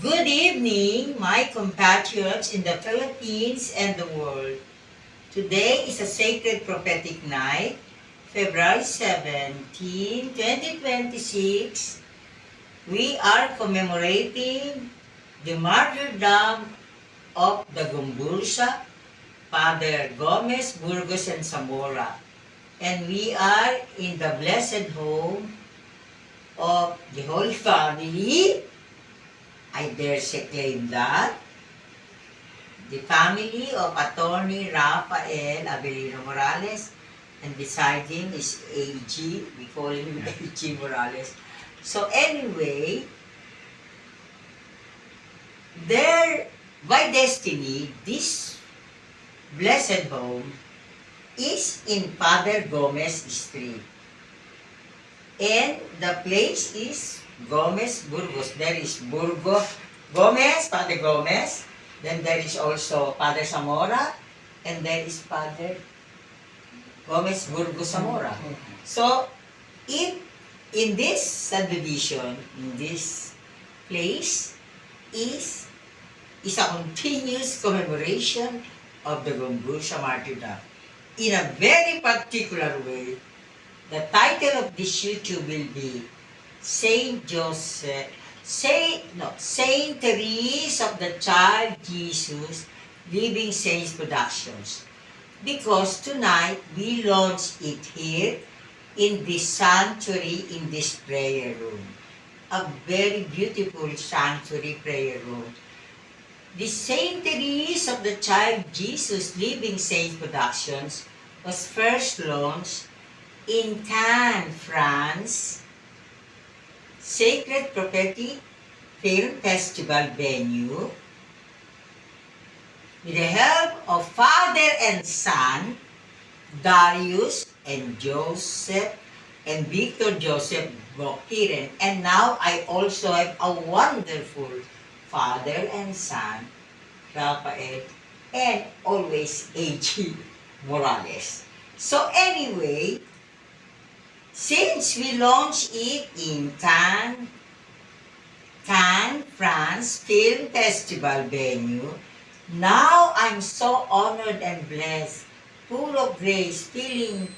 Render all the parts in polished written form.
Good evening, my compatriots in the Philippines and the world. Today is a sacred prophetic night, February 17, 2026. We are commemorating the martyrdom of the Gumbursa, Father Gomez, Burgos, and Zamora. And we are in the blessed home of the Holy Family. I dare say claim that the family of Attorney Rafael Abelino Morales, and beside him is AG, we call him AG Morales. So anyway, there, by destiny, this blessed home is in Father Gomez Street. And the place is Gomez Burgos. There is Gomez, Father Gomez. Then there is also Father Zamora. And there is Father Gomez Burgos Zamora. So, in this subdivision, in this place, is a continuous commemoration of the Gumbursa martyrdom. In a very particular way, the title of this YouTube will be Saint Therese of the Child Jesus, Living Saints Productions. Because tonight, we launch it here in this sanctuary, in this prayer room. A very beautiful sanctuary prayer room. The Saint Therese of the Child Jesus, Living Saints Productions was first launched in Cannes, France, Sacred Prophetic Film Festival venue, with the help of Father and Son, Darius and Joseph, and Victor Joseph Bokiren. And now I also have a wonderful Father and Son, Rafael, and always A.G. Morales. So anyway, since we launched it in Cannes, France Film Festival venue, now I'm so honored and blessed, full of grace, feeling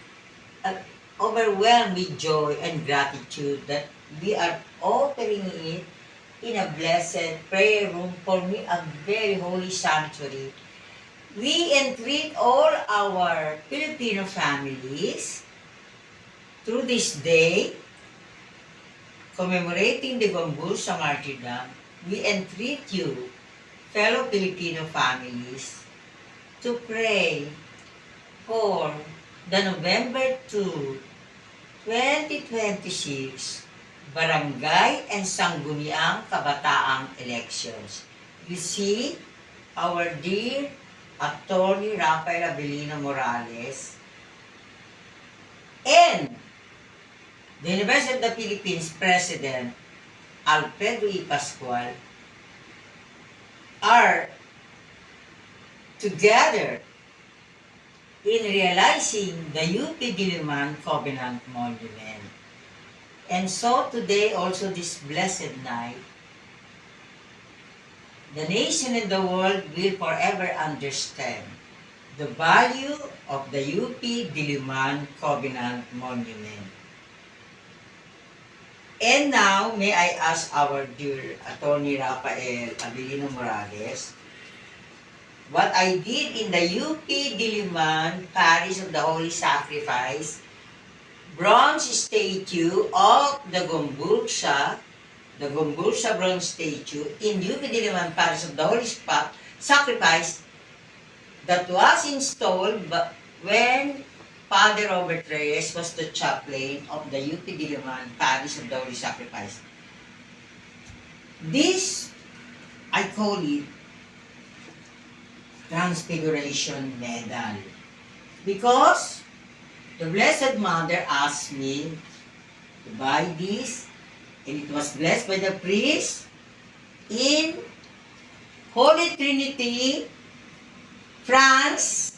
overwhelmed with joy and gratitude that we are offering it in a blessed prayer room, for me a very holy sanctuary. We entreat all our Filipino families through this day, commemorating the Gumbursa martyrdom. We entreat you, fellow Filipino families, to pray for the November 2, 2026 Barangay and Sangguniang Kabataang elections. You see, our dear Attorney Rafael Abelino Morales and the University of the Philippines President Alfredo E. Pascual are together in realizing the UP Diliman Covenant Monument. And so today, also this blessed night, the nation and the world will forever understand the value of the UP Diliman Covenant Monument. And now, may I ask our dear Attorney Rafael Abelino Morales, what I did in the UP Diliman Parish of the Holy Sacrifice, bronze statue of the Gumbursa bronze statue in UP Diliman Parish of the Holy Sacrifice, that was installed when Father Robert Reyes was the chaplain of the UP Diliman Parish of the Holy Sacrifice. This, I call it Transfiguration Medal, because the Blessed Mother asked me to buy this, and it was blessed by the priest in Holy Trinity, France,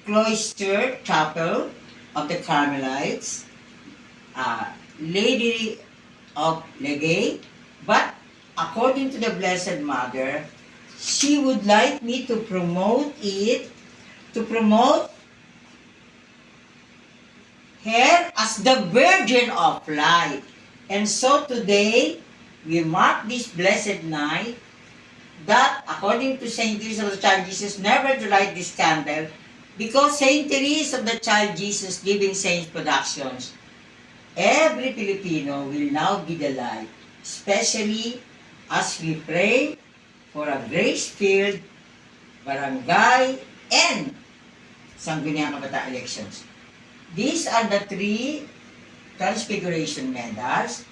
Cloister Chapel of the Carmelites, Lady of Legay, but a according to the Blessed Mother, she would like me to promote her as the Virgin of Light. And so today, we mark this blessed night that, according to Saint Teresa of the Child Jesus, never to light this candle because Saint Teresa of the Child Jesus Living Saints Productions, every Filipino will now be the light, especially as we pray for a grace-filled barangay and Sangguniang Kabataan elections. These are the 3 Transfiguration medals.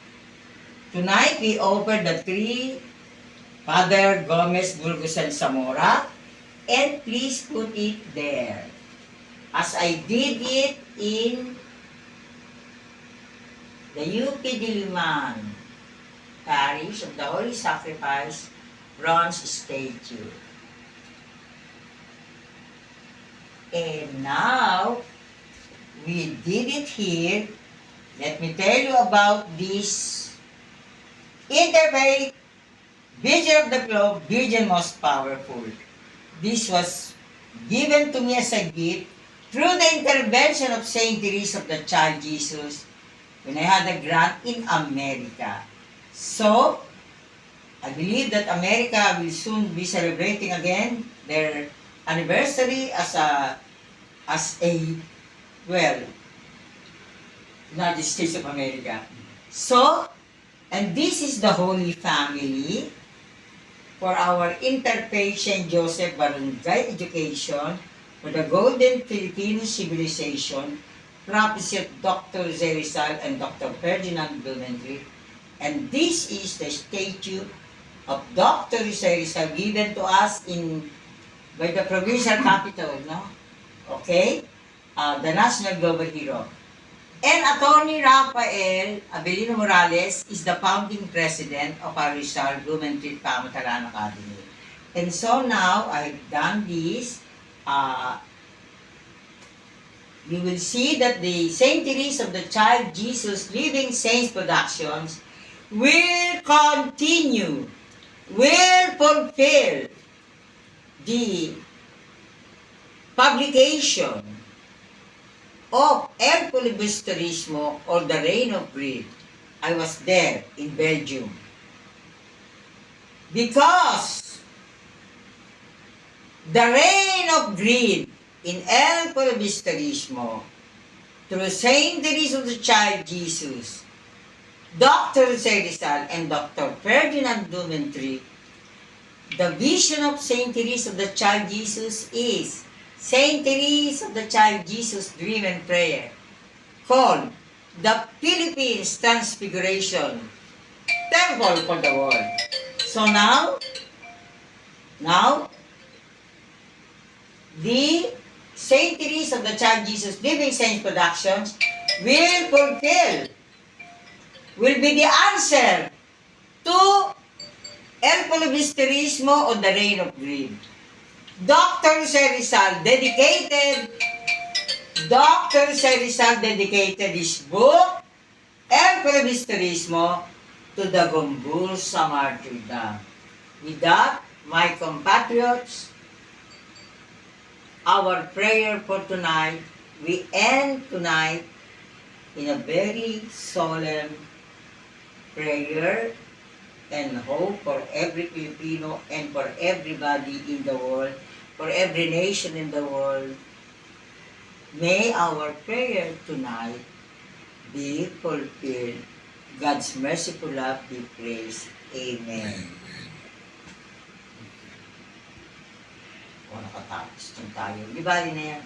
Tonight, we offer the 3 Father Gomez Burgosan Zamora, and please put it there. As I did it in the UP Diliman Parish of the Holy Sacrifice bronze statue. And now, we did it here. Let me tell you about this Interfaith Virgin of the Globe, Virgin Most Powerful. This was given to me as a gift through the intervention of Saint Teresa of the Child Jesus when I had a grant in America. So, I believe that America will soon be celebrating again their anniversary as a United States of America. So, and this is the Holy Family for our Interfaith St. Joseph Barangay Education for the Golden Filipino Civilization, Prophecy of Dr. Zerizal and Dr. Ferdinand Blumentritt. And this is the statue of Dr. Zerizal given to us by the provincial capital, no? Okay? The National Global Hero. And Attorney Rafael Abelino Morales is the founding president of our Rizal Blumentritt Pamataran Academy. And so now, I've done this. You will see that the Saint Teresa of the Child Jesus Living Saints Productions will continue, will fulfill the publication of El Filibusterismo or the Reign of Greed. I was there in Belgium. Because the reign of greed in El Filibusterismo through Saint Teresa of the Child Jesus, Dr. Zerizal and Dr. Ferdinand Blumentritt, the vision of Saint Teresa of the Child Jesus is Saint Teresa of the Child Jesus Dream and Prayer, called the Philippines Transfiguration Temple for the World. So now, the Saint Teresa of the Child Jesus Living Saints Productions will be the answer to El Filibusterismo or the Reign of Greed. Dr. Zerizal dedicated his book, El Filibusterismo, to the Gomburza martyrdom. With that, my compatriots, our prayer for tonight, we end tonight in a very solemn prayer and hope for every Filipino and for everybody in the world, for every nation in the world. May our prayer tonight be fulfilled. God's merciful love be praised. Amen. O, nakatapos din tayo. Di bali na yan.